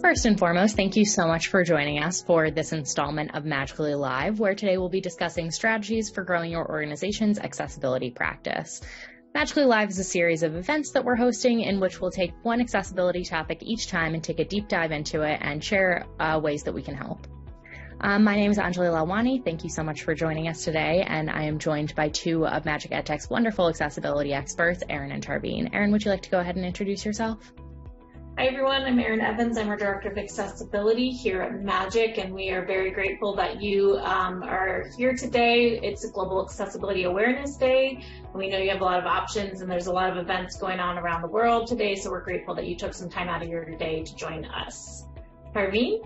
First and foremost, thank you so much for joining us for this installment of Magically Live, where today we'll be discussing strategies for growing your organization's accessibility practice. Magically Live is a series of events that we're hosting in which we'll take one accessibility topic each time and take a deep dive into it and share ways that we can help. My name is MagicA11y. Thank you so much for joining us today, and I am joined by two of Magic EdTech's wonderful accessibility experts, Erin and Tarveen. Erin, would you like to go ahead and introduce yourself? Hi everyone, I'm Erin Evans. I'm our Director of Accessibility here at Magic, and we are very grateful that you are here today. It's a Global Accessibility Awareness Day. We know you have a lot of options and there's a lot of events going on around the world today, so we're grateful that you took some time out of your day to join us. Tarveen?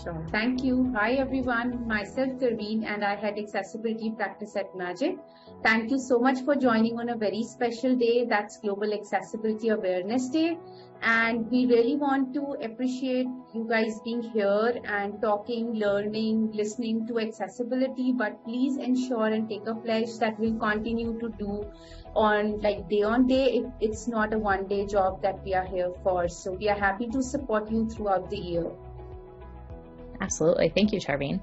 Sure. Thank you. Hi everyone, myself Tarveen, and I head accessibility practice at Magic. Thank you so much for joining on a very special day. That's Global Accessibility Awareness Day. And we really want to appreciate you guys being here and talking, learning, listening to accessibility, but please ensure and take a pledge that we'll continue to do on day on day. It's not a one-day job that we are here for. So we are happy to support you throughout the year. Absolutely. Thank you, Tarveen.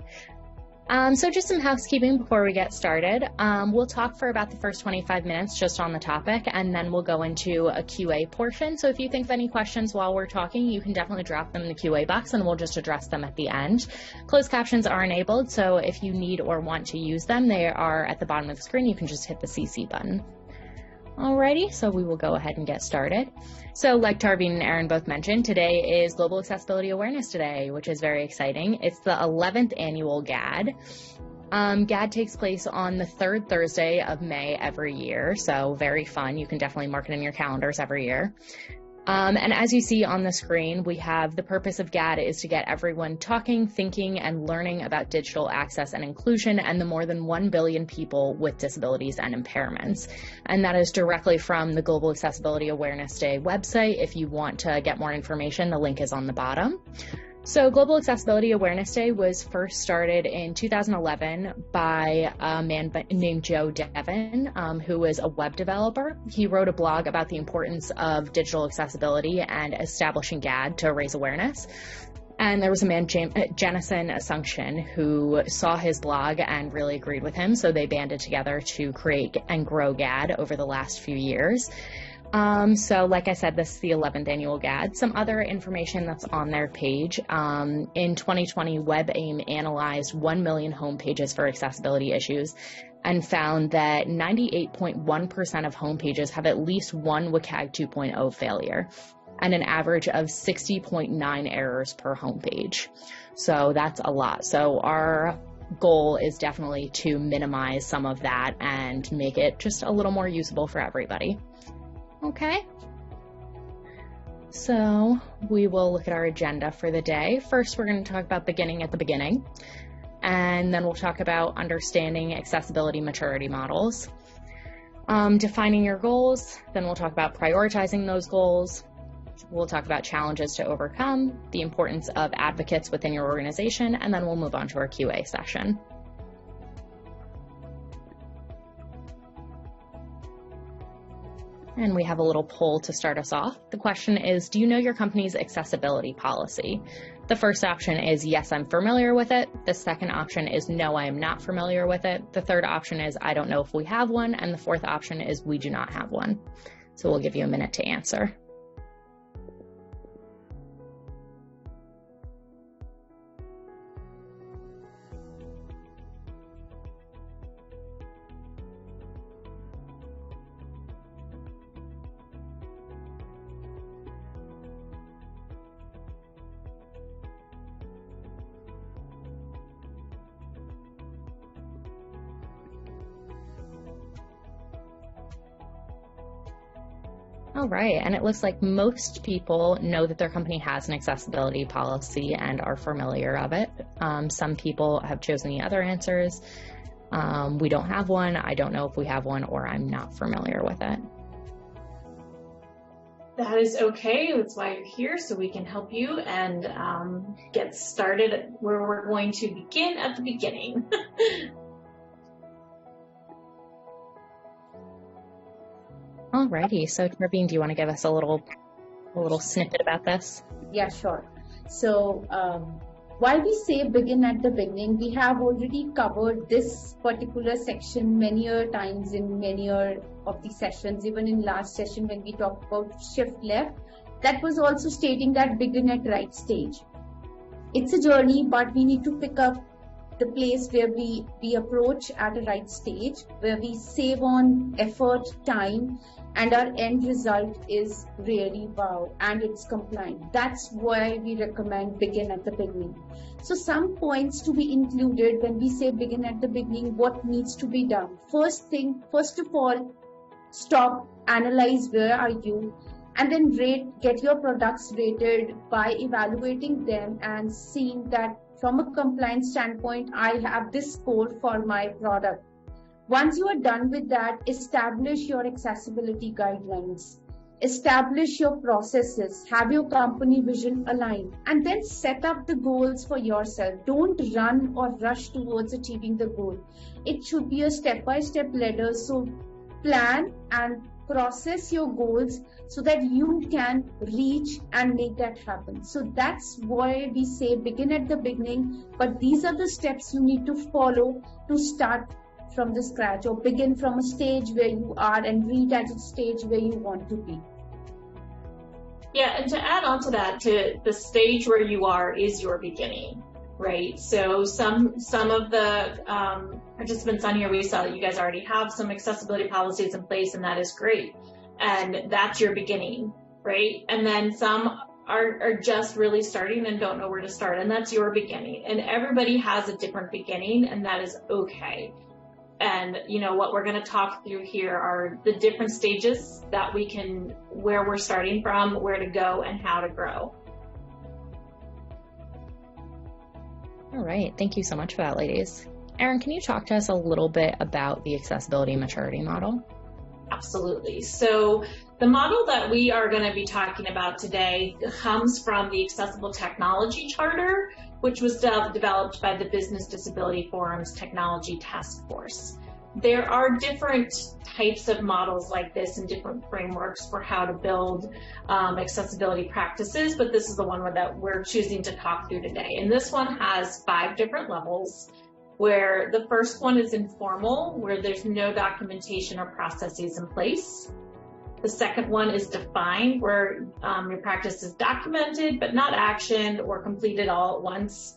So just some housekeeping before we get started. We'll talk for about the first 25 minutes just on the topic, and then we'll go into a QA portion. So if you think of any questions while we're talking, you can definitely drop them in the QA box and we'll just address them at the end. Closed captions are enabled, so if you need or want to use them, they are at the bottom of the screen. You can just hit the CC button. Alrighty, so we will go ahead and get started. So like Tarveen and Erin both mentioned, today is Global Accessibility Awareness Day, which is very exciting. It's the 11th annual GAAD. GAAD takes place on the third Thursday of May every year, so very fun. You can definitely mark it in your calendars every year. And as you see on the screen, we have the purpose of GAAD is to get everyone talking, thinking, and learning about digital access and inclusion and the more than 1 billion people with disabilities and impairments. And that is directly from the Global Accessibility Awareness Day website. If you want to get more information, the link is on the bottom. So Global Accessibility Awareness Day was first started in 2011 by a man named Joe Devon, who was a web developer. He wrote a blog about the importance of digital accessibility and establishing GAAD to raise awareness. And there was a man, Jennison Asuncion, who saw his blog and really agreed with him. So they banded together to create and grow GAAD over the last few years. So like I said, this is the 11th annual GAAD. Some other information that's on their page. In 2020, WebAIM analyzed 1 million homepages for accessibility issues and found that 98.1% of homepages have at least one WCAG 2.0 failure and an average of 60.9 errors per homepage. So that's a lot. So our goal is definitely to minimize some of that and make it just a little more usable for everybody. Okay, so we will look at our agenda for the day. First, we're going to talk about beginning at the beginning, and then we'll talk about understanding accessibility maturity models, defining your goals, then we'll talk about prioritizing those goals. We'll talk about challenges to overcome, the importance of advocates within your organization, and then we'll move on to our QA session. And we have a little poll to start us off. The question is, do you know your company's accessibility policy? The first option is, yes, I'm familiar with it. The second option is, no, I am not familiar with it. The third option is, I don't know if we have one. And the fourth option is, we do not have one. So we'll give you a minute to answer. All right, and it looks like most people know that their company has an accessibility policy and are familiar of it. Some people have chosen the other answers. We don't have one, I don't know if we have one, or I'm not familiar with it. That is okay. That's why you're here, so we can help you and get started where we're going to begin at the beginning. Alrighty, so Tarveen, do you want to give us a little snippet about this? Yeah, sure. So while we say begin at the beginning, we have already covered this particular section many times in many of the sessions. Even in last session when we talked about shift left, that was also stating that begin at right stage. It's a journey, but we need to pick up the place where we approach at a right stage, where we save on effort, time, and our end result is really wow, and it's compliant. That's why we recommend begin at the beginning. So some points to be included when we say begin at the beginning, what needs to be done. First of all, stop, analyze where are you, and then get your products rated by evaluating them and seeing that from a compliance standpoint, I have this score for my product. Once you are done with that, establish your accessibility guidelines, establish your processes, have your company vision aligned, and then set up the goals for yourself. Don't run or rush towards achieving the goal. It should be a step-by-step ladder. So plan and process your goals so that you can reach and make that happen. So that's why we say begin at the beginning, but these are the steps you need to follow to start from the scratch, or begin from a stage where you are and reach at a stage where you want to be. Yeah, and to add on to that, to the stage where you are is your beginning, right? So some of the participants on here, we saw that you guys already have some accessibility policies in place, and that is great. And that's your beginning, right? And then some are just really starting and don't know where to start, and that's your beginning. And everybody has a different beginning, and that is okay. And what we're going to talk through here are the different stages that where we're starting from, where to go, and how to grow. All right. Thank you so much for that, ladies. Erin, can you talk to us a little bit about the accessibility maturity model? Absolutely. So the model that we are going to be talking about today comes from the Accessible Technology Charter, which was developed by the Business Disability Forum's Technology Task Force. There are different types of models like this and different frameworks for how to build accessibility practices, but this is the one that we're choosing to talk through today. And this one has 5 different levels, where the first one is informal, where there's no documentation or processes in place. The second one is defined, where your practice is documented but not actioned or completed all at once.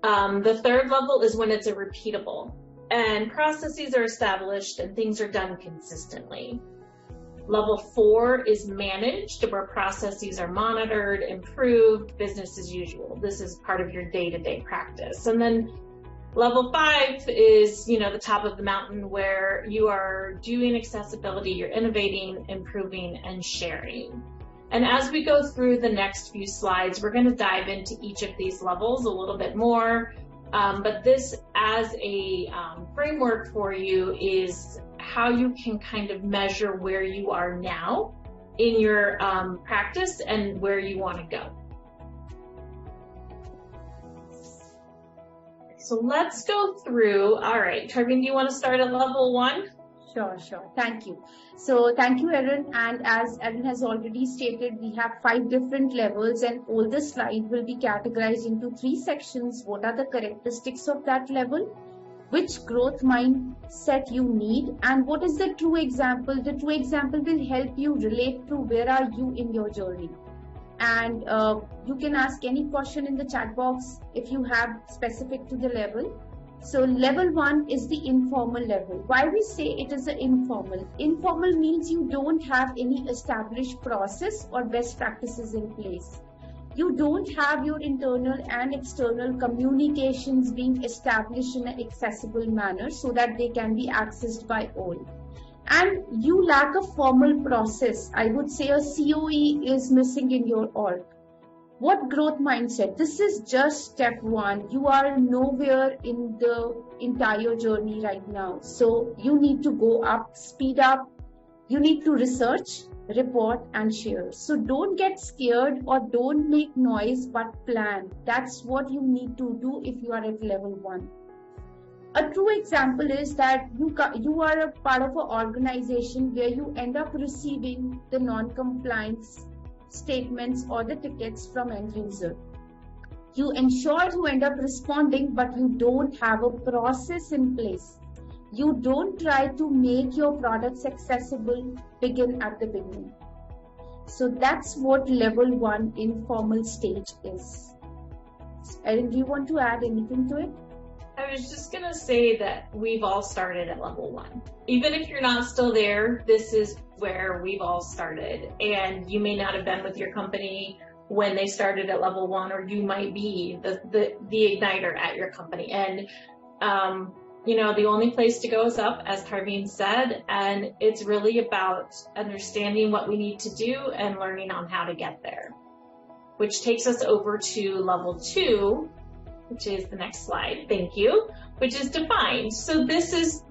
The third level is when it's a repeatable, and processes are established and things are done consistently. Level 4 is managed, where processes are monitored, improved, business as usual. This is part of your day-to-day practice. And then Level 5 is, the top of the mountain, where you are doing accessibility, you're innovating, improving, and sharing. And as we go through the next few slides, we're going to dive into each of these levels a little bit more. But this, as a framework for you, is how you can kind of measure where you are now in your practice and where you want to go. So let's go through. All right, Tarvin, do you want to start at level 1? Sure. Thank you. So thank you, Erin. And as Erin has already stated, we have 5 different levels, and all the slide will be categorized into 3 sections. What are the characteristics of that level? Which growth mindset you need, and what is the true example? The true example will help you relate to where are you in your journey. And you can ask any question in the chat box if you have specific to the level. So level 1 is the informal level. Why we say it is an informal? Informal means you don't have any established process or best practices in place. You don't have your internal and external communications being established in an accessible manner so that they can be accessed by all. And you lack a formal process. I would say a COE is missing in your org. What growth mindset? This is just step 1. You are nowhere in the entire journey right now. So you need to go up, speed up. You need to research, report, and share. So don't get scared or don't make noise, but plan. That's what you need to do if you are at level 1. A true example is that you are a part of an organization where you end up receiving the non-compliance statements or the tickets from end user. You ensure you end up responding, but you don't have a process in place. You don't try to make your products accessible begin at the beginning. So that's what level 1 informal stage is. Erin, do you want to add anything to it? I was just going to say that we've all started at level 1. Even if you're not still there, this is where we've all started. And you may not have been with your company when they started at level 1, or you might be the igniter at your company. And, the only place to go is up, as Tarveen said, and it's really about understanding what we need to do and learning on how to get there, which takes us over to level 2, which is the next slide, thank you, which is defined. So this is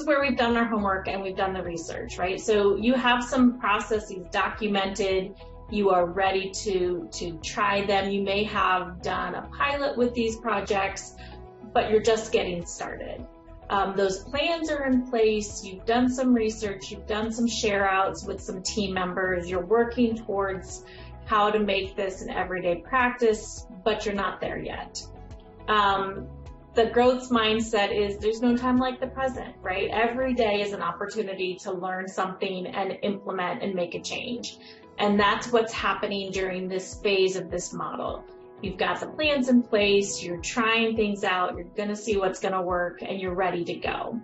where we've done our homework and we've done the research, right? So you have some processes documented, you are ready to try them. You may have done a pilot with these projects, but you're just getting started. Those plans are in place, you've done some research, you've done some share outs with some team members, you're working towards how to make this an everyday practice, but you're not there yet. The growth mindset is there's no time like the present, right? Every day is an opportunity to learn something and implement and make a change. And that's what's happening during this phase of this model. You've got the plans in place, you're trying things out, you're gonna see what's gonna work, and you're ready to go.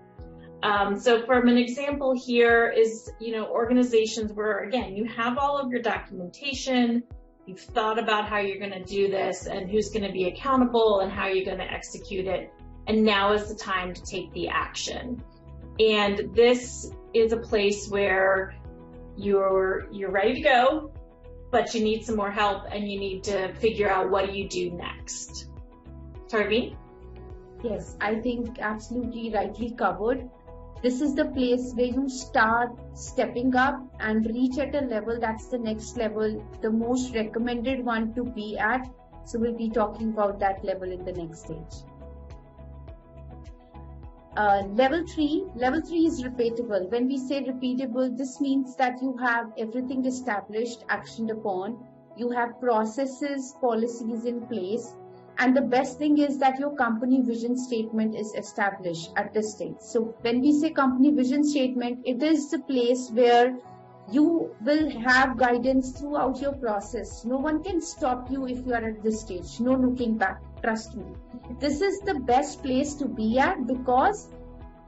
So from an example here is, organizations where, again, you have all of your documentation, you've thought about how you're gonna do this and who's gonna be accountable and how you're gonna execute it, and now is the time to take the action. And this is a place where you're ready to go, but you need some more help and you need to figure out what do you do next. Tarveen? Yes, I think absolutely rightly covered. This is the place where you start stepping up and reach at a level that's the next level, the most recommended one to be at. So we'll be talking about that level in the next stage. Level 3 is repeatable. When we say repeatable, this means that you have everything established, actioned upon, you have processes, policies in place, and the best thing is that your company vision statement is established at this stage. So when we say company vision statement, it is the place where you will have guidance throughout your process. No one can stop you if you are at this stage. No looking back. Trust me. This is the best place to be at because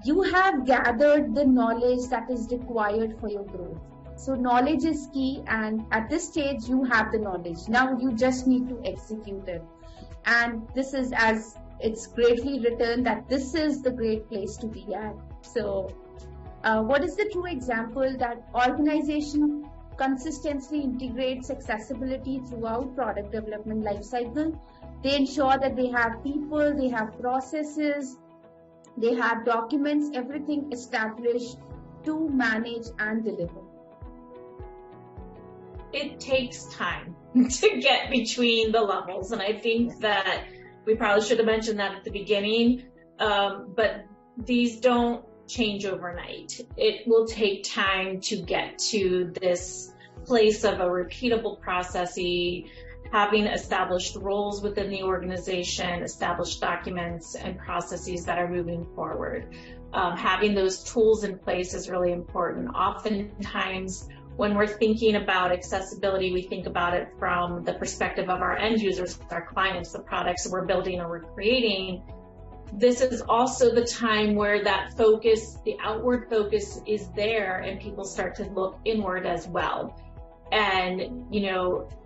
you have gathered the knowledge that is required for your growth. So knowledge is key, and at this stage you have the knowledge. Now you just need to execute it. And this is, as it's greatly written, that this is the great place to be at. So what is the true example that organization consistently integrates accessibility throughout product development lifecycle? They ensure that they have people, they have processes, they have documents, everything established to manage and deliver. It takes time to get between the levels, and I think that we probably should have mentioned that at the beginning, but these don't change overnight. It will take time to get to this place of a repeatable processy, having established roles within the organization, established documents and processes that are moving forward. Having those tools in place is really important. Oftentimes, when we're thinking about accessibility, we think about it from the perspective of our end users, our clients, the products that we're building or we're creating. This is also the time where that focus, the outward focus is there, and people start to look inward as well. And,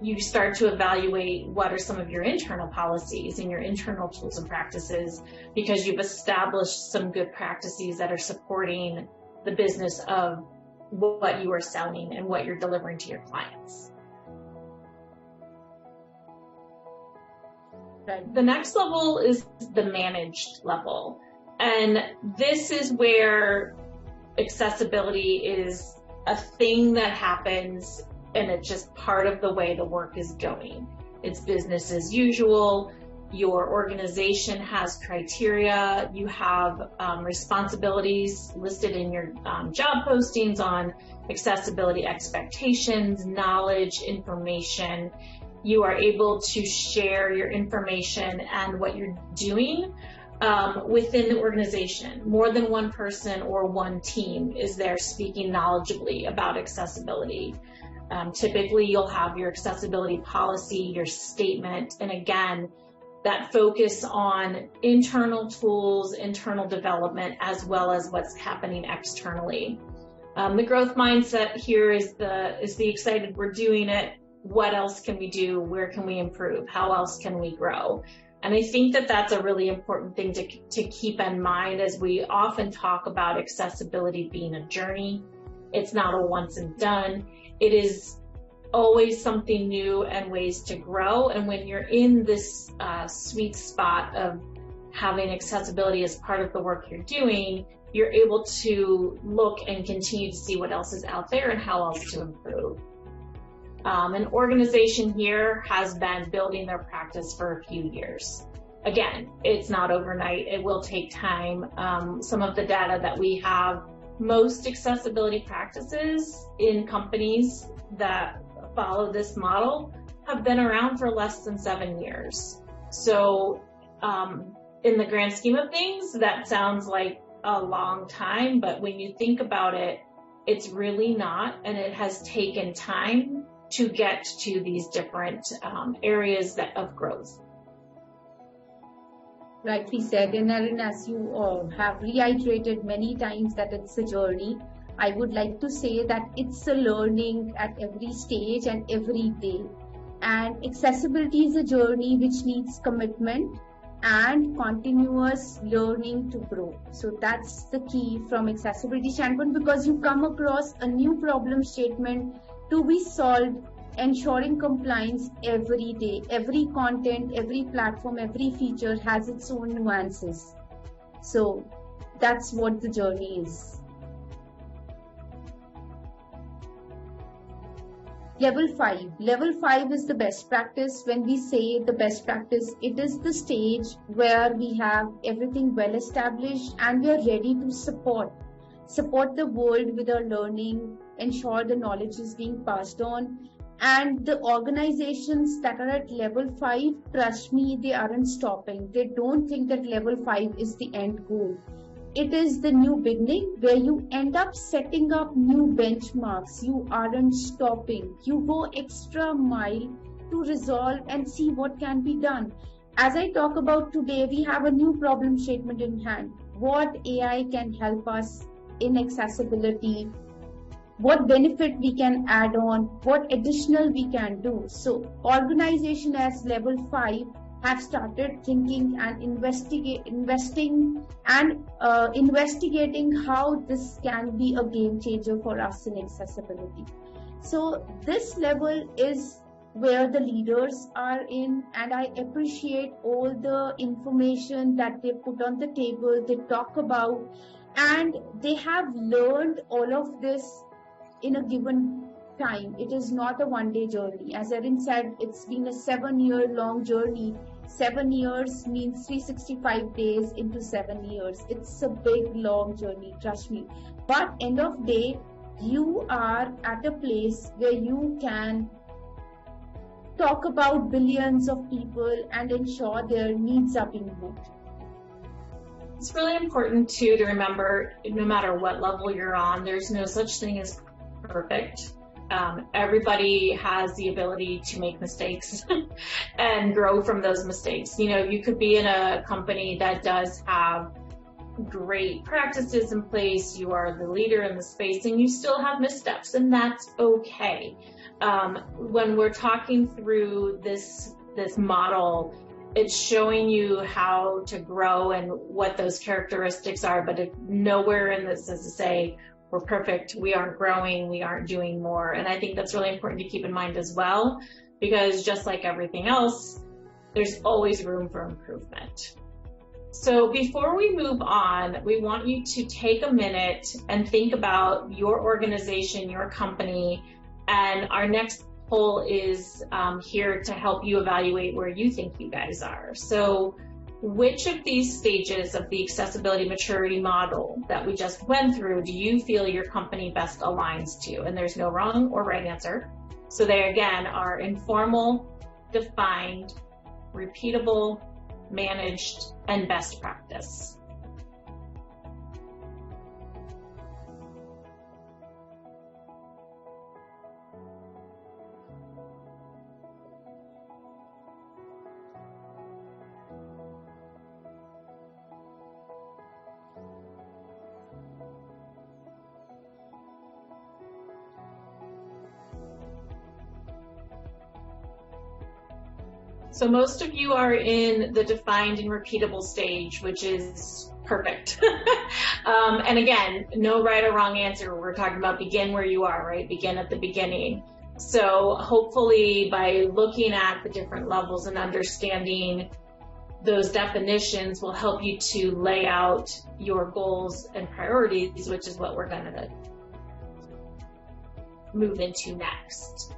you start to evaluate what are some of your internal policies and your internal tools and practices, because you've established some good practices that are supporting the business of what you are selling and what you're delivering to your clients. Right. The next level is the managed level. And this is where accessibility is a thing that happens, and it's just part of the way the work is going. It's business as usual. Your organization has criteria. You have responsibilities listed in your job postings on accessibility expectations, knowledge, information, you are able to share your information and what you're doing within the organization. More than one person or one team is there speaking knowledgeably about accessibility. Typically, you'll have your accessibility policy, your statement, and again, that focus on internal tools, internal development, as well as what's happening externally. The growth mindset here is the excited, we're doing it. What else can we do? Where can we improve? How else can we grow? And I think that that's a really important thing to keep in mind as we often talk about accessibility being a journey. It's not a once and done. It is always something new and ways to grow. And when you're in this sweet spot of having accessibility as part of the work you're doing, you're able to look and continue to see what else is out there and how else to improve. An organization here has been building their practice for a few years. Again, it's not overnight. It will take time. Some of the data that we have, most accessibility practices in companies that follow this model have been around for less than 7 years. So in the grand scheme of things, that sounds like a long time, but when you think about it, it's really not, and it has taken time to get to these different areas of growth. Rightly said, and Erin, as you have reiterated many times that it's a journey, I would like to say that it's a learning at every stage and every day. And accessibility is a journey which needs commitment and continuous learning to grow. So that's the key from accessibility standpoint, because you come across a new problem statement to be solved, ensuring compliance every day. Every content, every platform, every feature has its own nuances. So that's what the journey is. Level 5. Level 5 is the best practice. When we say the best practice, it is the stage where we have everything well established and we are ready to support the world with our learning, ensure the knowledge is being passed on. And the organizations that are at level 5, trust me, they aren't stopping. They don't think that level 5 is the end goal. It is the new beginning where you end up setting up new benchmarks. You aren't stopping. You go extra mile to resolve and see what can be done. As I talk about today, we have a new problem statement in hand. What AI can help us in accessibility, what benefit we can add on, what additional we can do. So organization as level 5 have started thinking and investigating how this can be a game changer for us in accessibility. So this level is where the leaders are in, and I appreciate all the information that they put on the table, they talk about, and they have learned all of this in a given time. It is not a one-day journey. As Erin said, it's been a 7-year-long journey. 7 years means 365 days into 7 years. It's a big, long journey, trust me. But end of day, you are at a place where you can talk about billions of people and ensure their needs are being met. It's really important too to remember, no matter what level you're on, there's no such thing as perfect. Everybody has the ability to make mistakes and grow from those mistakes. You know, you could be in a company that does have great practices in place, you are the leader in the space, and you still have missteps, and that's okay. When we're talking through this model, it's showing you how to grow and what those characteristics are, but nowhere in this is to say, we're perfect, we aren't growing, we aren't doing more. And I think that's really important to keep in mind as well, because just like everything else, there's always room for improvement. So before we move on, we want you to take a minute and think about your organization, your company, and our next poll is here to help you evaluate where you think you guys are. So which of these stages of the accessibility maturity model that we just went through do you feel your company best aligns to? And there's no wrong or right answer. So they again are informal, defined, repeatable, managed, and best practice. So most of you are in the defined and repeatable stage, which is perfect. And again, no right or wrong answer. We're talking about begin where you are, right? Begin at the beginning. So hopefully by looking at the different levels and understanding those definitions will help you to lay out your goals and priorities, which is what we're going to move into next.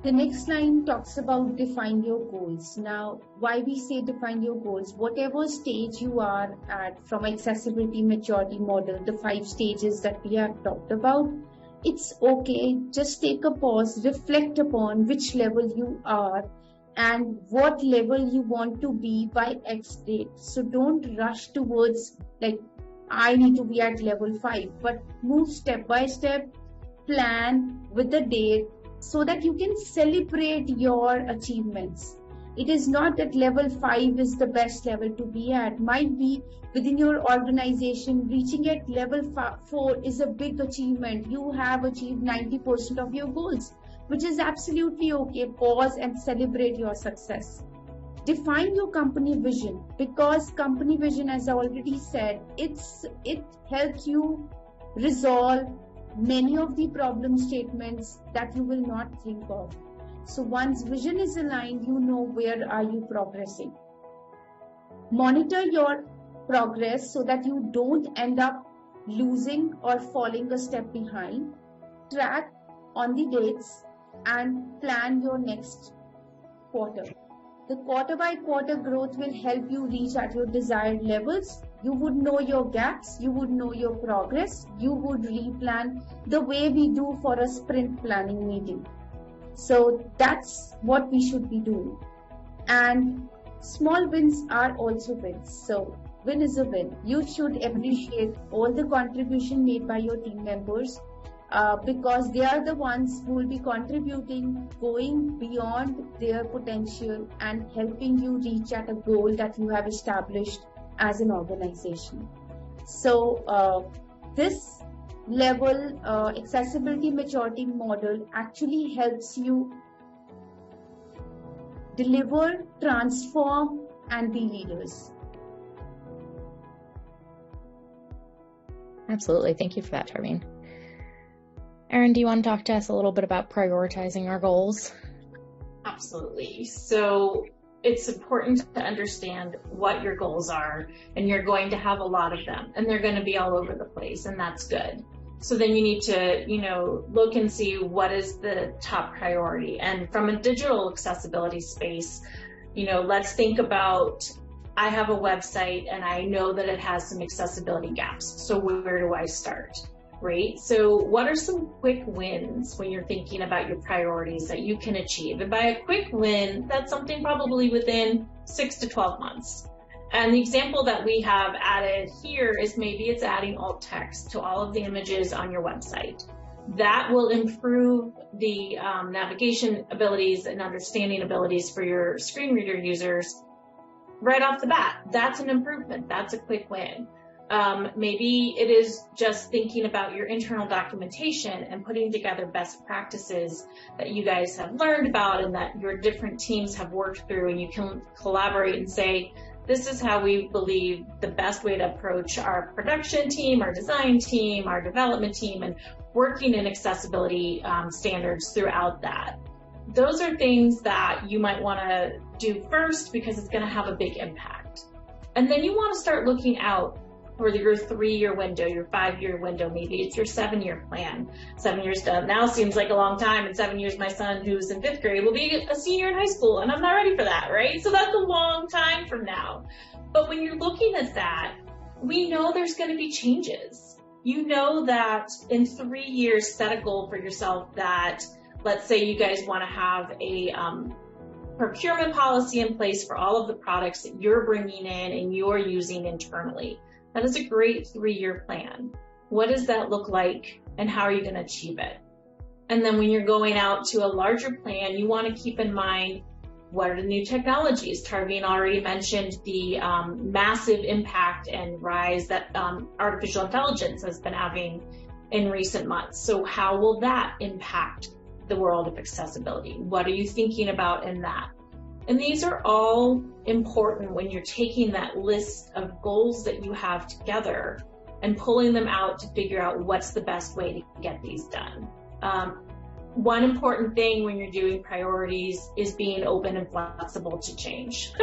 The next line talks about define your goals. Now, why we say define your goals, whatever stage you are at from accessibility maturity model, the 5 stages that we have talked about, it's okay. Just take a pause, reflect upon which level you are and what level you want to be by X date. So don't rush towards like, I need to be at level 5, but move step by step, plan with the date, so that you can celebrate your achievements. It is not that level 5 is the best level to be at. Might be within your organization, reaching at level 4 is a big achievement. You have achieved 90% of your goals, which is absolutely okay. Pause and celebrate your success. Define your company vision, because company vision, as I already said, it helps you resolve many of the problem statements that you will not think of. So once vision is aligned, you know where are you progressing. Monitor your progress so that you don't end up losing or falling a step behind. Track on the dates and plan your next quarter. The quarter by quarter growth will help you reach at your desired levels. You would know your gaps, you would know your progress, you would replan the way we do for a sprint planning meeting. So that's what we should be doing. And small wins are also wins. So win is a win. You should appreciate all the contribution made by your team members because they are the ones who will be contributing, going beyond their potential and helping you reach at a goal that you have established as an organization. So this level accessibility maturity model actually helps you deliver, transform, and be leaders. Absolutely. Thank you for that, Charveen. Erin, do you want to talk to us a little bit about prioritizing our goals? Absolutely. So it's important to understand what your goals are, and you're going to have a lot of them, and they're going to be all over the place, and that's good. So then you need to, look and see what is the top priority. And from a digital accessibility space, let's think about, I have a website and I know that it has some accessibility gaps. So where do I start? Right? So what are some quick wins when you're thinking about your priorities that you can achieve? And by a quick win, that's something probably within 6 to 12 months. And the example that we have added here is maybe it's adding alt text to all of the images on your website. That will improve the navigation abilities and understanding abilities for your screen reader users right off the bat. That's an improvement. That's a quick win. Maybe it is just thinking about your internal documentation and putting together best practices that you guys have learned about and that your different teams have worked through, and you can collaborate and say, this is how we believe the best way to approach our production team, our design team, our development team, and working in accessibility standards throughout that. Those are things that you might want to do first because it's going to have a big impact. And then you want to start looking out for your 3-year window, your 5-year window, maybe it's your 7-year plan. 7 years now seems like a long time. In 7 years, my son, who's in 5th grade, will be a senior in high school, and I'm not ready for that, right? So that's a long time from now. But when you're looking at that, we know there's going to be changes. you know that in 3 years, set a goal for yourself that, let's say you guys want to have a procurement policy in place for all of the products that you're bringing in and you're using internally. That is a great 3-year plan. What does that look like and how are you going to achieve it? And then when you're going out to a larger plan, you want to keep in mind, what are the new technologies? Tarveen already mentioned the massive impact and rise that artificial intelligence has been having in recent months. So how will that impact the world of accessibility? What are you thinking about in that? And these are all important when you're taking that list of goals that you have together and pulling them out to figure out what's the best way to get these done. One important thing when you're doing priorities is being open and flexible to change.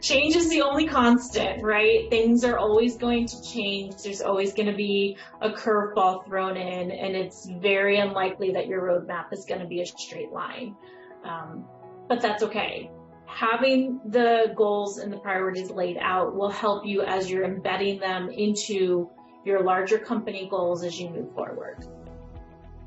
Change is the only constant, right? Things are always going to change. There's always going to be a curveball thrown in, and it's very unlikely that your roadmap is going to be a straight line. But that's okay. Having the goals and the priorities laid out will help you as you're embedding them into your larger company goals as you move forward.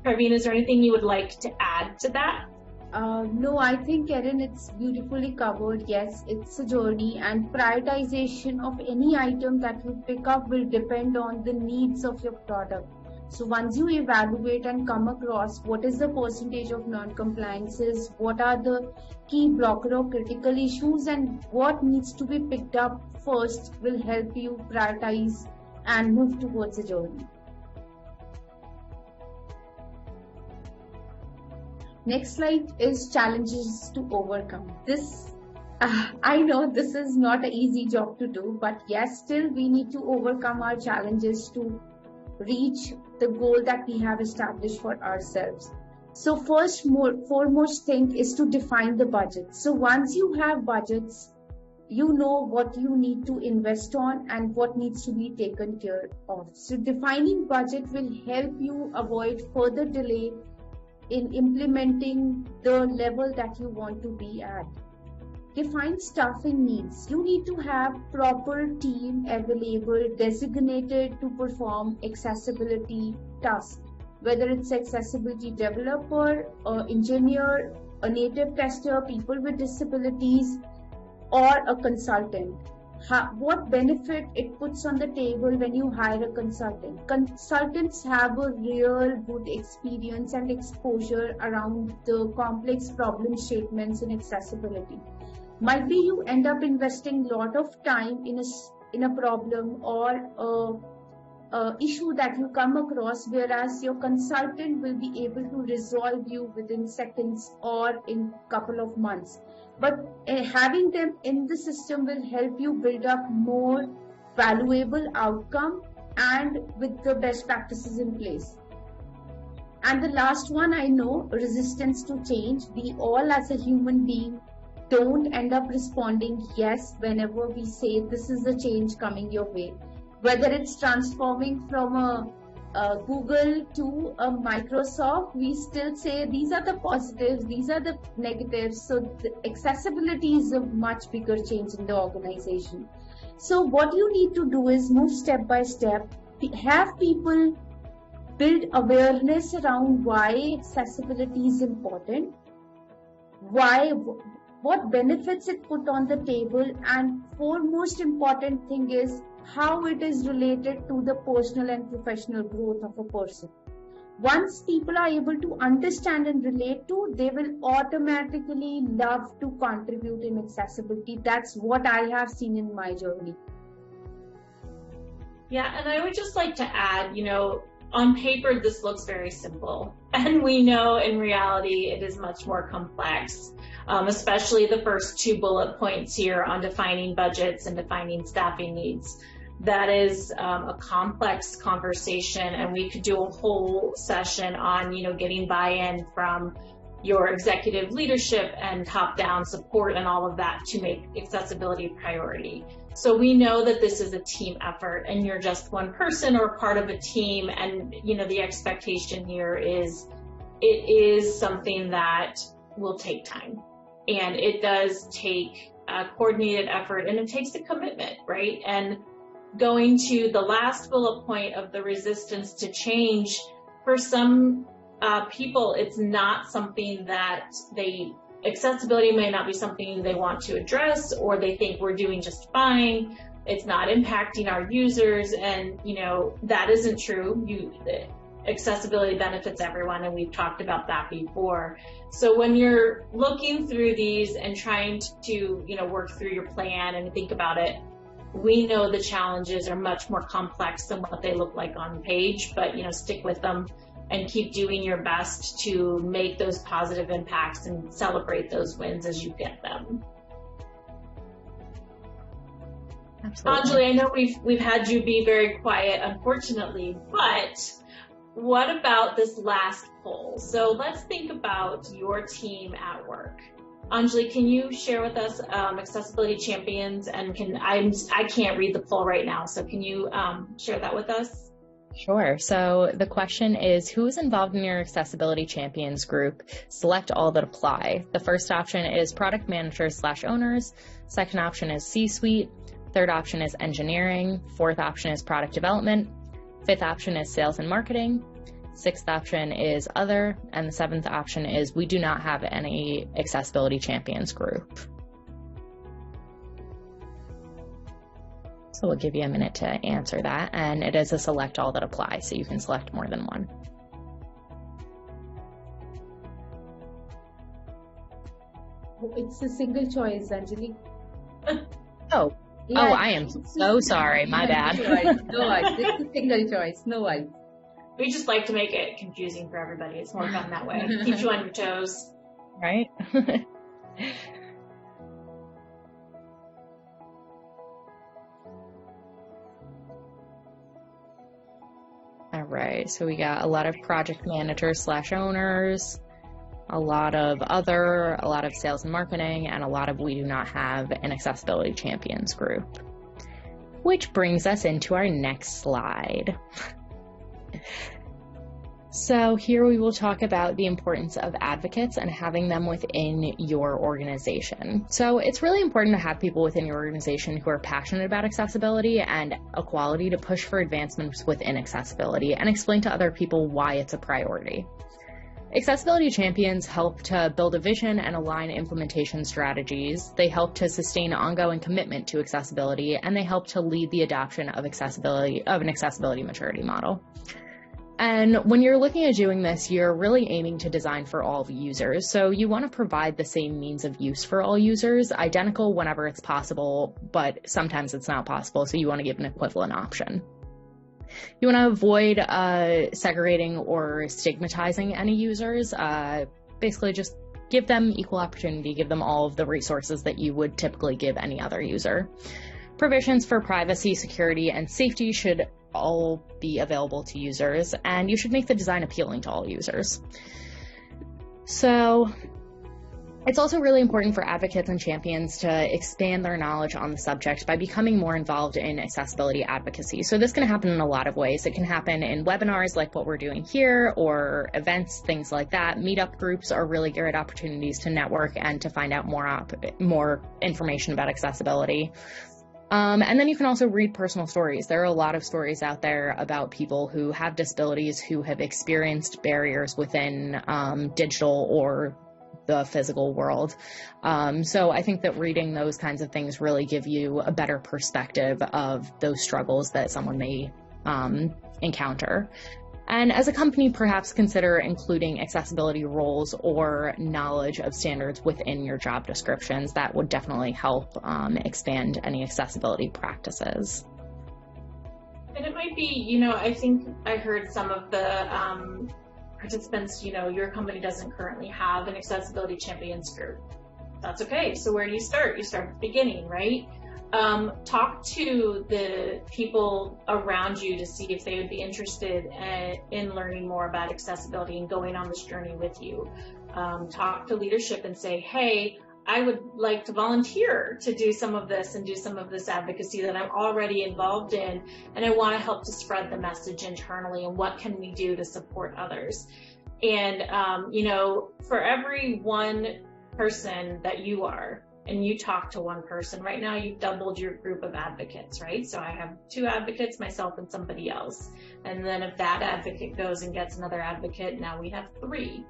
Tarveen, is there anything you would like to add to that? No, I think, Erin, it's beautifully covered. Yes, it's a journey, and prioritization of any item that you pick up will depend on the needs of your product. So once you evaluate and come across what is the percentage of non-compliances, what are the key blocker or critical issues, and what needs to be picked up first will help you prioritize and move towards a journey. Next slide is challenges to overcome. I know this is not an easy job to do, but yes, still we need to overcome our challenges to reach the goal that we have established for ourselves. So foremost thing is to define the budget. So once you have budgets, you know what you need to invest on and what needs to be taken care of. So defining budget will help you avoid further delay in implementing the level that you want to be at. Define staffing needs. You need to have proper team available, designated to perform accessibility tasks, whether it's accessibility developer, engineer, a native tester, people with disabilities, or a consultant. What benefit it puts on the table when you hire a consultant. Consultants have a real good experience and exposure around the complex problem statements in accessibility. Might be you end up investing a lot of time in a problem or a issue that you come across, whereas your consultant will be able to resolve you within seconds or in couple of months. But having them in the system will help you build up more valuable outcome and with the best practices in place. And the last one, I know, resistance to change. We all as a human being don't end up responding yes whenever we say this is the change coming your way. Whether it's transforming from a Google to a Microsoft, we still say these are the positives, these are the negatives. So the accessibility is a much bigger change in the organization. So what you need to do is move step by step, have people build awareness around why accessibility is important, what benefits it put on the table, and foremost important thing is how it is related to the personal and professional growth of a person. Once people are able to understand and relate to, they will automatically love to contribute in accessibility. That's what I have seen in my journey. Yeah, and I would just like to add, on paper, this looks very simple, and we know in reality it is much more complex, especially the first 2 bullet points here on defining budgets and defining staffing needs. That is a complex conversation, and we could do a whole session on, getting buy-in from your executive leadership and top-down support and all of that to make accessibility a priority. So we know that this is a team effort and you're just one person or part of a team, and the expectation here is it is something that will take time, and it does take a coordinated effort, and it takes a commitment, right? And going to the last bullet point of the resistance to change, for some people, it's not something that accessibility may not be something they want to address, or they think we're doing just fine. It's not impacting our users. And, that isn't true. Accessibility benefits everyone, and we've talked about that before. So when you're looking through these and trying to, work through your plan and think about it, we know the challenges are much more complex than what they look like on page, but, stick with them and keep doing your best to make those positive impacts and celebrate those wins as you get them. Absolutely. Anjali, I know we've had you be very quiet, unfortunately, but what about this last poll? So let's think about your team at work. Anjali, can you share with us accessibility champions? And I can't read the poll right now, so can you share that with us? Sure. So the question is, who is involved in your accessibility champions group? Select all that apply. The first option is product managers / owners. Second option is C-suite. Third option is engineering. Fourth option is product development. Fifth option is sales and marketing. Sixth option is other. And the seventh option is we do not have any accessibility champions group. So we'll give you a minute to answer that. And it is a select all that apply, so you can select more than one. It's a single choice, Anjali. Oh. Yeah, I am so sorry. My bad. No worries. It's a single choice. No worries. We just like to make it confusing for everybody. It's more fun that way. Keeps you on your toes. Right? All right. So we got a lot of project managers / owners, a lot of other, a lot of sales and marketing, and a lot of we do not have an accessibility champions group. Which brings us into our next slide. So here we will talk about the importance of advocates and having them within your organization. So it's really important to have people within your organization who are passionate about accessibility and equality to push for advancements within accessibility and explain to other people why it's a priority. Accessibility champions help to build a vision and align implementation strategies. They help to sustain ongoing commitment to accessibility, and they help to lead the adoption of an accessibility maturity model. And when you're looking at doing this, you're really aiming to design for all users. So you want to provide the same means of use for all users, identical whenever it's possible, but sometimes it's not possible. So you want to give an equivalent option. You want to avoid segregating or stigmatizing any users. Basically just give them equal opportunity, give them all of the resources that you would typically give any other user. Provisions for privacy, security, and safety should all be available to users, and you should make the design appealing to all users. So it's also really important for advocates and champions to expand their knowledge on the subject by becoming more involved in accessibility advocacy. So this can happen in a lot of ways. It can happen in webinars like what we're doing here, or events, things like that. Meetup groups are really great opportunities to network and to find out more information about accessibility. And then you can also read personal stories. There are a lot of stories out there about people who have disabilities who have experienced barriers within digital or the physical world. So I think that reading those kinds of things really give you a better perspective of those struggles that someone may encounter. And as a company, perhaps consider including accessibility roles or knowledge of standards within your job descriptions. That would definitely help expand any accessibility practices. And it might be, I think I heard some of the participants, your company doesn't currently have an accessibility champions group. That's okay. So where do you start? You start at the beginning, right? Talk to the people around you to see if they would be interested in learning more about accessibility and going on this journey with you. Talk to leadership and say, hey, I would like to volunteer to do some of this and do some of this advocacy that I'm already involved in, and I want to help to spread the message internally, and what can we do to support others? And, for every one person that you are, and you talk to one person, right now you've doubled your group of advocates, right? So I have 2 advocates, myself and somebody else. And then if that advocate goes and gets another advocate, now we have 3.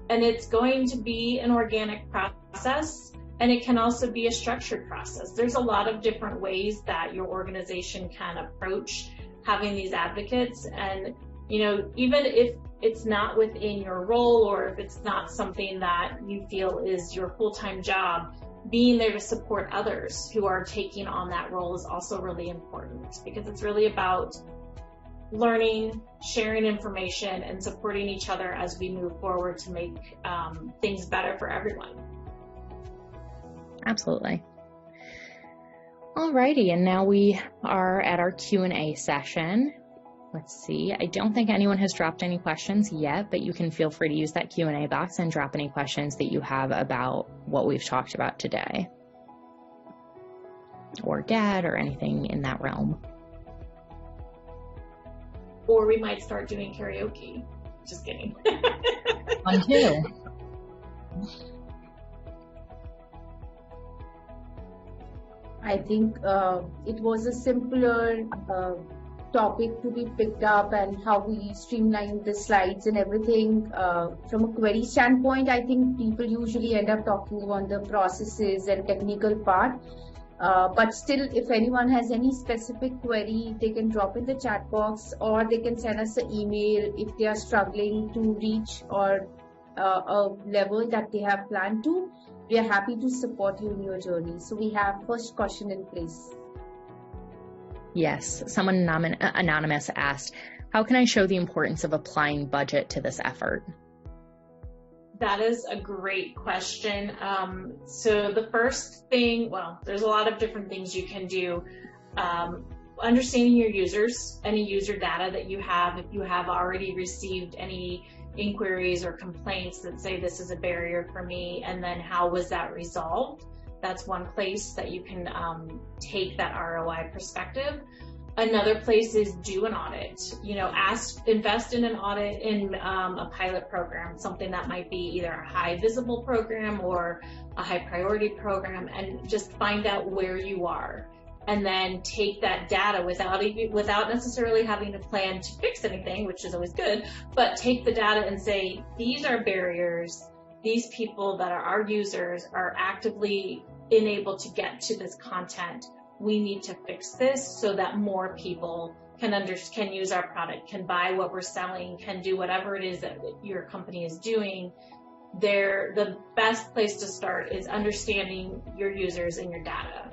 And it's going to be an organic process, and it can also be a structured process. There's a lot of different ways that your organization can approach having these advocates. And, you know, even if it's not within your role, or if it's not something that you feel is your full-time job, being there to support others who are taking on that role is also really important, because it's really about learning, sharing information, and supporting each other as we move forward to make things better for everyone. Absolutely. Alrighty, and now we are at our Q&A session. Let's see, I don't think anyone has dropped any questions yet, but you can feel free to use that Q&A box and drop any questions that you have about what we've talked about today, or GAAD, or anything in that realm. Or we might start doing karaoke. Just kidding. Fun too. I think it was a simpler topic to be picked up, and how we streamline the slides and everything. From a query standpoint, I think people usually end up talking on the processes and technical part. But still, if anyone has any specific query, they can drop in the chat box, or they can send us an email if they are struggling to reach or a level that they have planned to. We are happy to support you in your journey. So we have first question in place. Yes, someone anonymous asked, how can I show the importance of applying budget to this effort? That is a great question. So the first thing, well, there's a lot of different things you can do. Understanding your users, any user data that you have, if you have already received any inquiries or complaints that say this is a barrier for me, and then how was that resolved? That's one place that you can take that ROI perspective. Another place is do an audit. You know, invest in an audit in a pilot program, something that might be either a high visible program or a high priority program, and just find out where you are. And then take that data without necessarily having to plan to fix anything, which is always good, but take the data and say, these are barriers. These people that are our users are actively unable to get to this content. We need to fix this so that more people can use our product, can buy what we're selling, can do whatever it is that your company is doing. The best place to start is understanding your users and your data.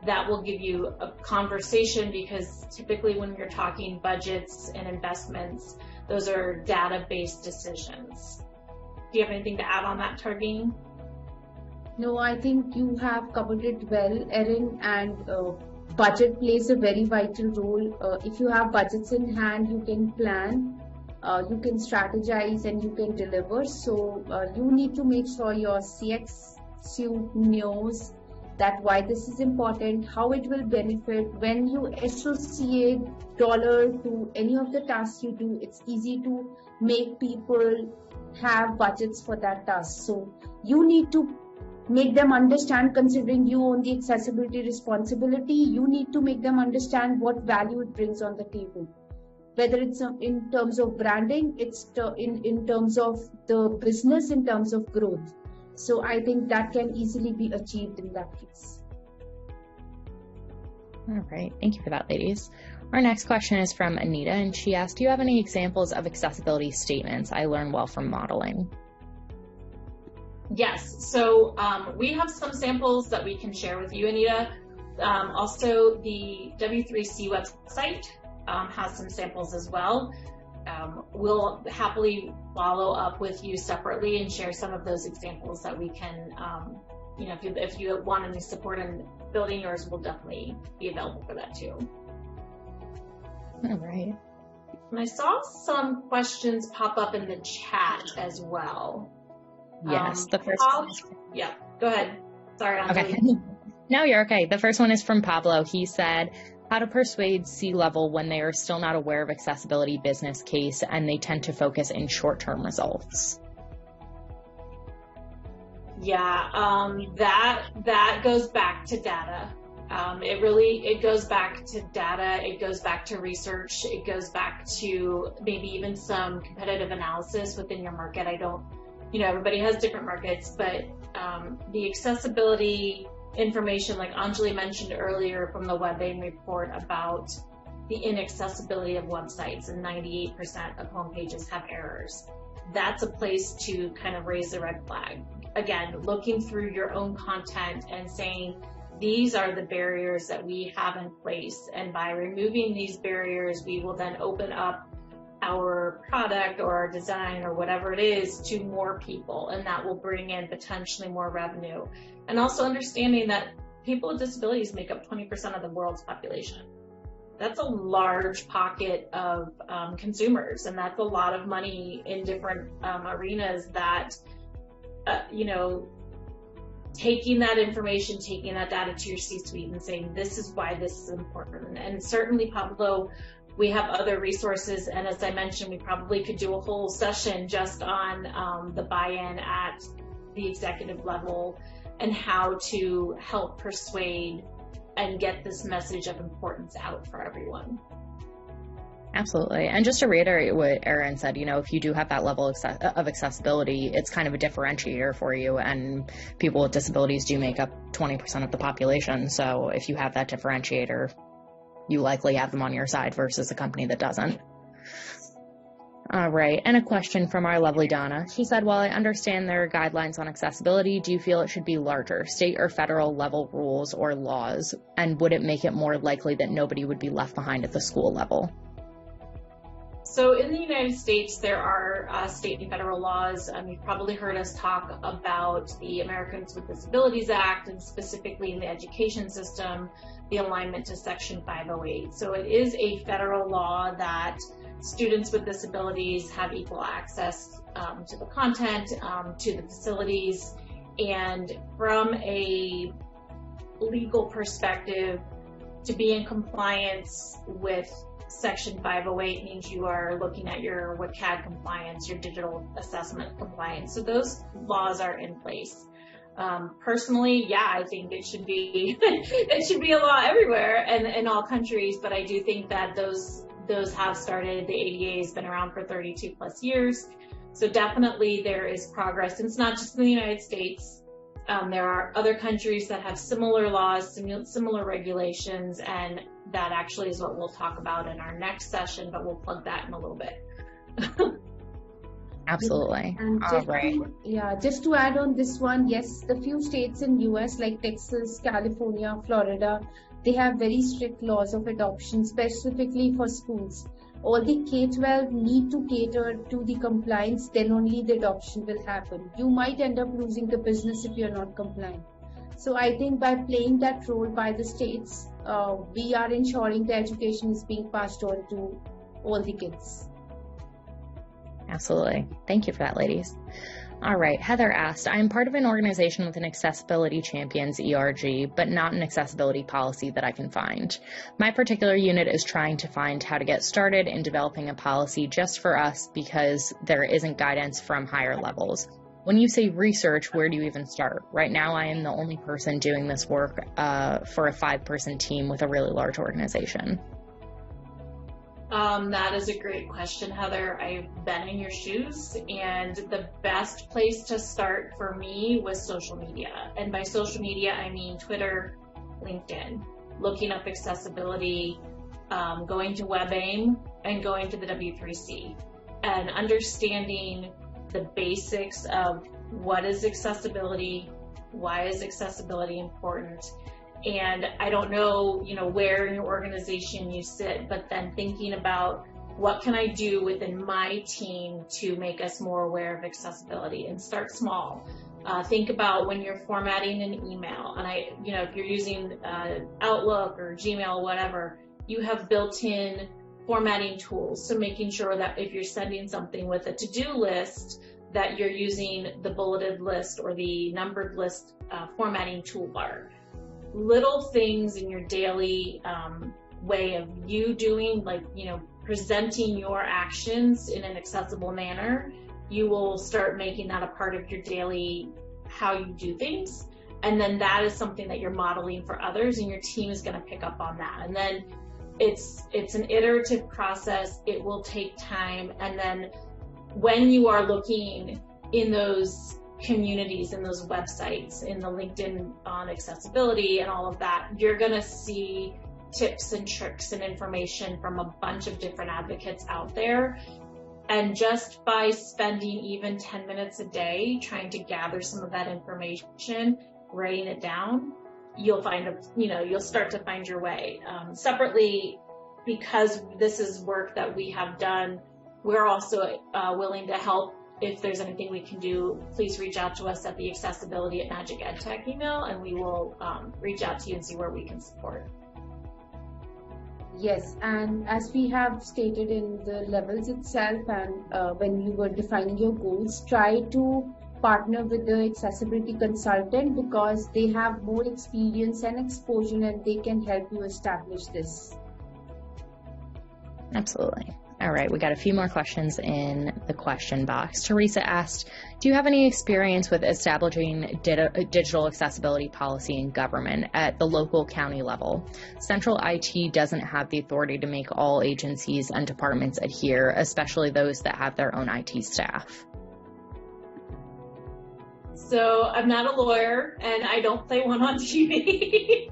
That will give you a conversation, because typically when you're talking budgets and investments, those are data-based decisions. Do you have anything to add on that, Tarveen? No, I think you have covered it well, Erin, and budget plays a very vital role. If you have budgets in hand, you can plan, you can strategize, and you can deliver. So you need to make sure your CX suite knows that why this is important, how it will benefit. When you associate dollar to any of the tasks you do, it's easy to make people have budgets for that task. So you need to make them understand, considering you own the accessibility responsibility, you need to make them understand what value it brings on the table. Whether it's in terms of branding, it's in terms of the business, in terms of growth. So I think that can easily be achieved in that case. All right, thank you for that, ladies. Our next question is from Anita, and she asked, do you have any examples of accessibility statements I learned well from modeling? Yes, so we have some samples that we can share with you, Anita. Also, the W3C website has some samples as well. We'll happily follow up with you separately and share some of those examples that we can, if you want any support in building yours, we'll definitely be available for that too. All right. And I saw some questions pop up in the chat as well. Yes, the first one. Yeah, go ahead. Sorry, Anjali. Okay. No, you're okay. The first one is from Pablo. He said, how to persuade C-level when they are still not aware of accessibility business case and they tend to focus in short-term results. Yeah, that goes back to data. It goes back to data, it goes back to research, it goes back to maybe even some competitive analysis within your market. Everybody has different markets, but the accessibility information, like Anjali mentioned earlier from the WebAIM report about the inaccessibility of websites, and 98% of homepages have errors. That's a place to kind of raise the red flag. Again, looking through your own content and saying, these are the barriers that we have in place, and by removing these barriers, we will then open up our product or our design or whatever it is to more people, and that will bring in potentially more revenue. And also understanding that people with disabilities make up 20% of the world's population. That's a large pocket of consumers, and that's a lot of money in different arenas that, taking that information, taking that data to your C-suite and saying, this is why this is important. And certainly, Pablo, we have other resources, and as I mentioned, we probably could do a whole session just on the buy-in at the executive level and how to help persuade and get this message of importance out for everyone. Absolutely. And just to reiterate what Erin said, if you do have that level of accessibility, it's kind of a differentiator for you, and people with disabilities do make up 20% of the population. So if you have that differentiator, you likely have them on your side versus a company that doesn't. All right. And a question from our lovely Donna. She said, while I understand there are guidelines on accessibility, do you feel it should be larger, state or federal level rules or laws? And would it make it more likely that nobody would be left behind at the school level? So in the United States, there are state and federal laws. You've probably heard us talk about the Americans with Disabilities Act, and specifically in the education system, the alignment to Section 508. So it is a federal law that students with disabilities have equal access to the content, to the facilities, and from a legal perspective, to be in compliance with Section 508 means you are looking at your WCAG compliance, your digital assessment compliance. So those laws are in place. Personally, yeah, I think it should be it should be a law everywhere and in all countries, but I do think that those have started. The ADA has been around for 32 plus years. So definitely there is progress. And it's not just in the United States. There are other countries that have similar laws, similar regulations, and that actually is what we'll talk about in our next session, but we'll plug that in a little bit. Absolutely. And just to add on this one, yes, the few states in US like Texas, California, Florida, they have very strict laws of adoption, specifically for schools. All the K-12 need to cater to the compliance, then only the adoption will happen. You might end up losing the business if you're not compliant. So I think by playing that role by the states, we are ensuring the education is being passed on to all the kids. Absolutely. Thank you for that, ladies. All right. Heather asked, I am part of an organization with an accessibility champions ERG, but not an accessibility policy that I can find. My particular unit is trying to find how to get started in developing a policy just for us because there isn't guidance from higher levels. When you say research, where do you even start? Right now, I am the only person doing this work for a 5-person team with a really large organization. That is a great question, Heather. I've been in your shoes, and the best place to start for me was social media. And by social media, I mean Twitter, LinkedIn, looking up accessibility, going to WebAIM, and going to the W3C, and understanding the basics of what is accessibility, why is accessibility important. And I don't know, where in your organization you sit, but then thinking about what can I do within my team to make us more aware of accessibility, and start small. Think about when you're formatting an email, and if you're using Outlook or Gmail, whatever, you have built-in formatting tools. So making sure that if you're sending something with a to-do list, that you're using the bulleted list or the numbered list formatting toolbar. Little things in your daily way of you doing, presenting your actions in an accessible manner, you will start making that a part of your daily how you do things. And then that is something that you're modeling for others, and your team is going to pick up on that. And then it's an iterative process. It will take time. And then when you are looking in those communities, in those websites, in the LinkedIn on accessibility and all of that, you're going to see tips and tricks and information from a bunch of different advocates out there. And just by spending even 10 minutes a day trying to gather some of that information, writing it down, you'll start to find your way. Separately, because this is work that we have done, we're also willing to help. If there's anything we can do, please reach out to us at the accessibility at MagicEdTech email, and we will reach out to you and see where we can support. Yes, and as we have stated in the levels itself, and when you were defining your goals, try to partner with the accessibility consultant because they have more experience and exposure, and they can help you establish this. Absolutely. All right, we got a few more questions in the question box. Teresa asked, do you have any experience with establishing digital accessibility policy in government at the local county level? Central IT doesn't have the authority to make all agencies and departments adhere, especially those that have their own IT staff. So I'm not a lawyer, and I don't play one on TV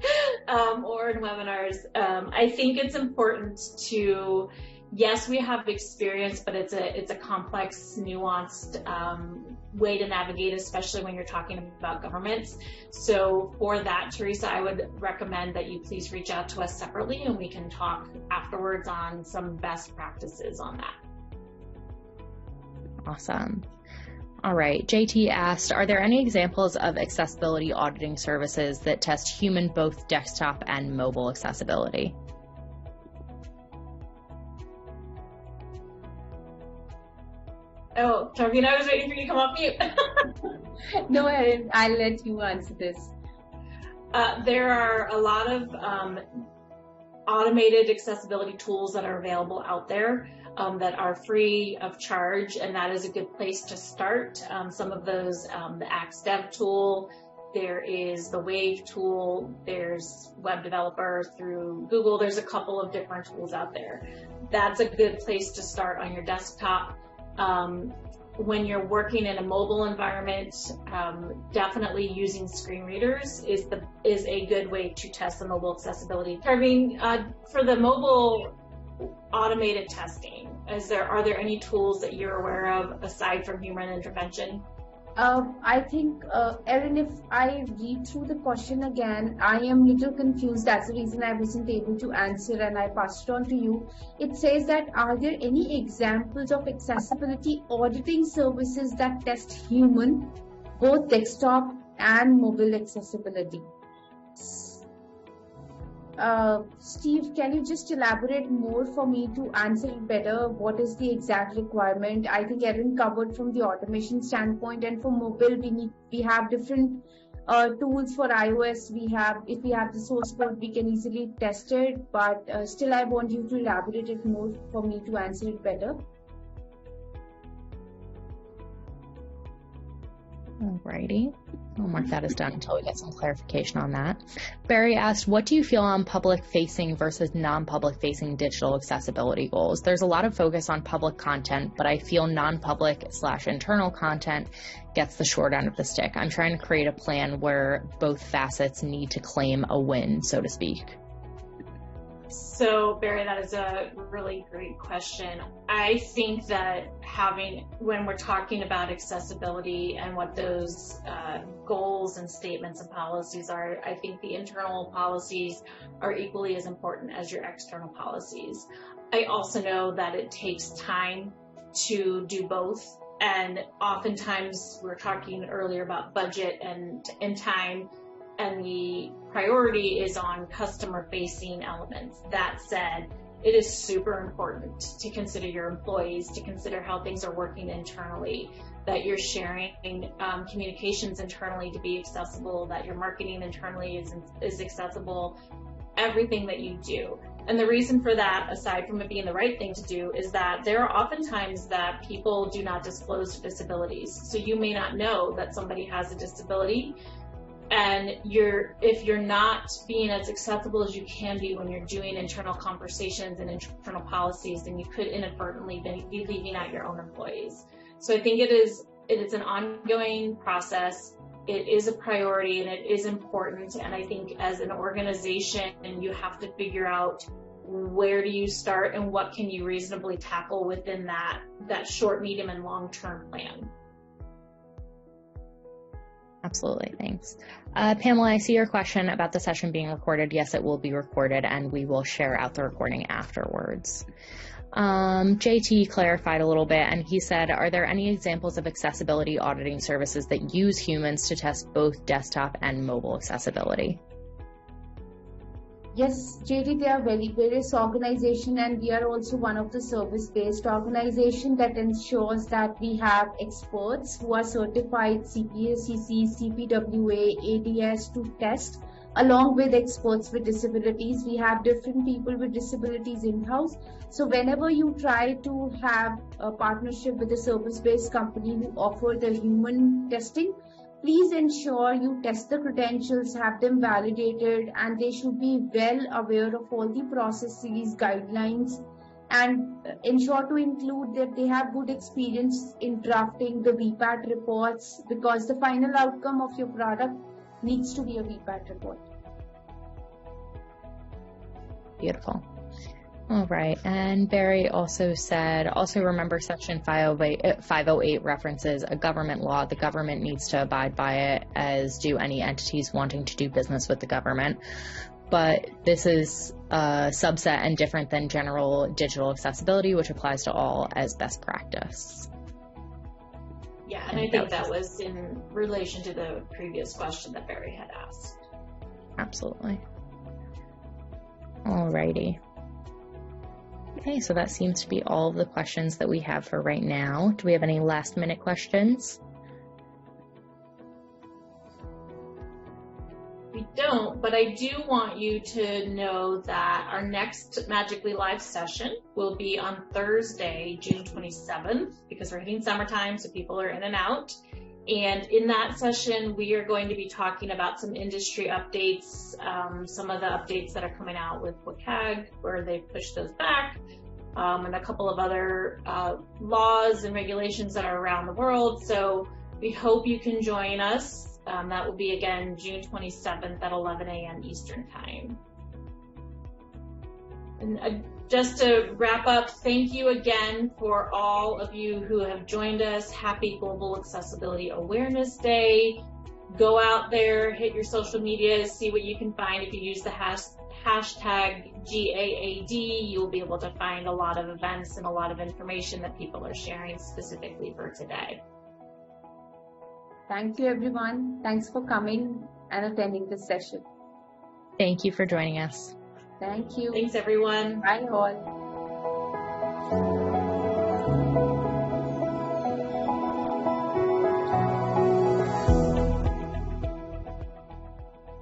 or in webinars. I think it's important to, yes, we have experience, but it's a complex, nuanced way to navigate, especially when you're talking about governments. So for that, Teresa, I would recommend that you please reach out to us separately, and we can talk afterwards on some best practices on that. Awesome. All right, JT asked, are there any examples of accessibility auditing services that test human both desktop and mobile accessibility? Oh, Tarvina, I was waiting for you to come off mute. No, Erin, I'll let you answer this. There are a lot of automated accessibility tools that are available out there that are free of charge, and that is a good place to start. Some of those, the AxDev tool, there is the Wave tool, there's Web Developer through Google. There's a couple of different tools out there. That's a good place to start on your desktop. When you're working in a mobile environment, definitely using screen readers is a good way to test the mobile accessibility. Tarveen, for the mobile automated testing, are there any tools that you're aware of aside from human intervention? I think, Erin, if I read through the question again, I am a little confused. That's the reason I wasn't able to answer, and I passed it on to you. It says that, are there any examples of accessibility auditing services that test human, both desktop and mobile accessibility? Steve, can you just elaborate more for me to answer it better? What is the exact requirement? I think Erin covered from the automation standpoint, and for mobile, we have different tools for iOS. If we have the source code, we can easily test it, but still I want you to elaborate it more for me to answer it better. Alrighty, I'll mark that as done until we get some clarification on that. Barry asked, what do you feel on public-facing versus non-public-facing digital accessibility goals? There's a lot of focus on public content, but I feel non-public/internal content gets the short end of the stick. I'm trying to create a plan where both facets need to claim a win, so to speak. So, Barry, that is a really great question. I think that when we're talking about accessibility and what those goals and statements and policies are, I think the internal policies are equally as important as your external policies. I also know that it takes time to do both. And oftentimes, we were talking earlier about budget and time, and the priority is on customer-facing elements. That said, it is super important to consider your employees, to consider how things are working internally, that you're sharing communications internally to be accessible, that your marketing internally is accessible, everything that you do. And the reason for that, aside from it being the right thing to do, is that there are oftentimes that people do not disclose disabilities. So you may not know that somebody has a disability, and if you're not being as acceptable as you can be when you're doing internal conversations and internal policies, then you could inadvertently be leaving out your own employees. So I think it is an ongoing process. It is a priority and it is important. And I think as an organization, you have to figure out where do you start and what can you reasonably tackle within that short, medium, and long-term plan. Absolutely, thanks. Pamela, I see your question about the session being recorded. Yes, it will be recorded, and we will share out the recording afterwards. JT clarified a little bit, and he said, are there any examples of accessibility auditing services that use humans to test both desktop and mobile accessibility? Yes, JT, there are various organizations, and we are also one of the service-based organization that ensures that we have experts who are certified CPA/CC, CPWA, ADS to test, along with experts with disabilities. We have different people with disabilities in-house. So whenever you try to have a partnership with a service-based company who offer the human testing, please ensure you test the credentials, have them validated, and they should be well aware of all the processes, guidelines, and ensure to include that they have good experience in drafting the VPAT reports, because the final outcome of your product needs to be a VPAT report. Beautiful. All right, and Barry also said, also remember section 508 references a government law. The government needs to abide by it, as do any entities wanting to do business with the government. But this is a subset and different than general digital accessibility, which applies to all as best practice. Yeah, and I think that was in relation to the previous question that Barry had asked. Absolutely. All righty. Okay, so that seems to be all of the questions that we have for right now. Do we have any last minute questions? We don't, but I do want you to know that our next MagicA11y Live session will be on Thursday, June 27th, because we're hitting summertime, so people are in and out. And in that session, we are going to be talking about some industry updates, some of the updates that are coming out with WCAG, where they pushed those back, and a couple of other laws and regulations that are around the world. So we hope you can join us. That will be, again, June 27th at 11 a.m. Eastern Time. And just to wrap up, thank you again for all of you who have joined us. Happy Global Accessibility Awareness Day. Go out there, hit your social media, see what you can find. If you use the hashtag GAAD, you'll be able to find a lot of events and a lot of information that people are sharing specifically for today. Thank you, everyone. Thanks for coming and attending this session. Thank you for joining us. Thank you. Thanks, everyone. Bye all.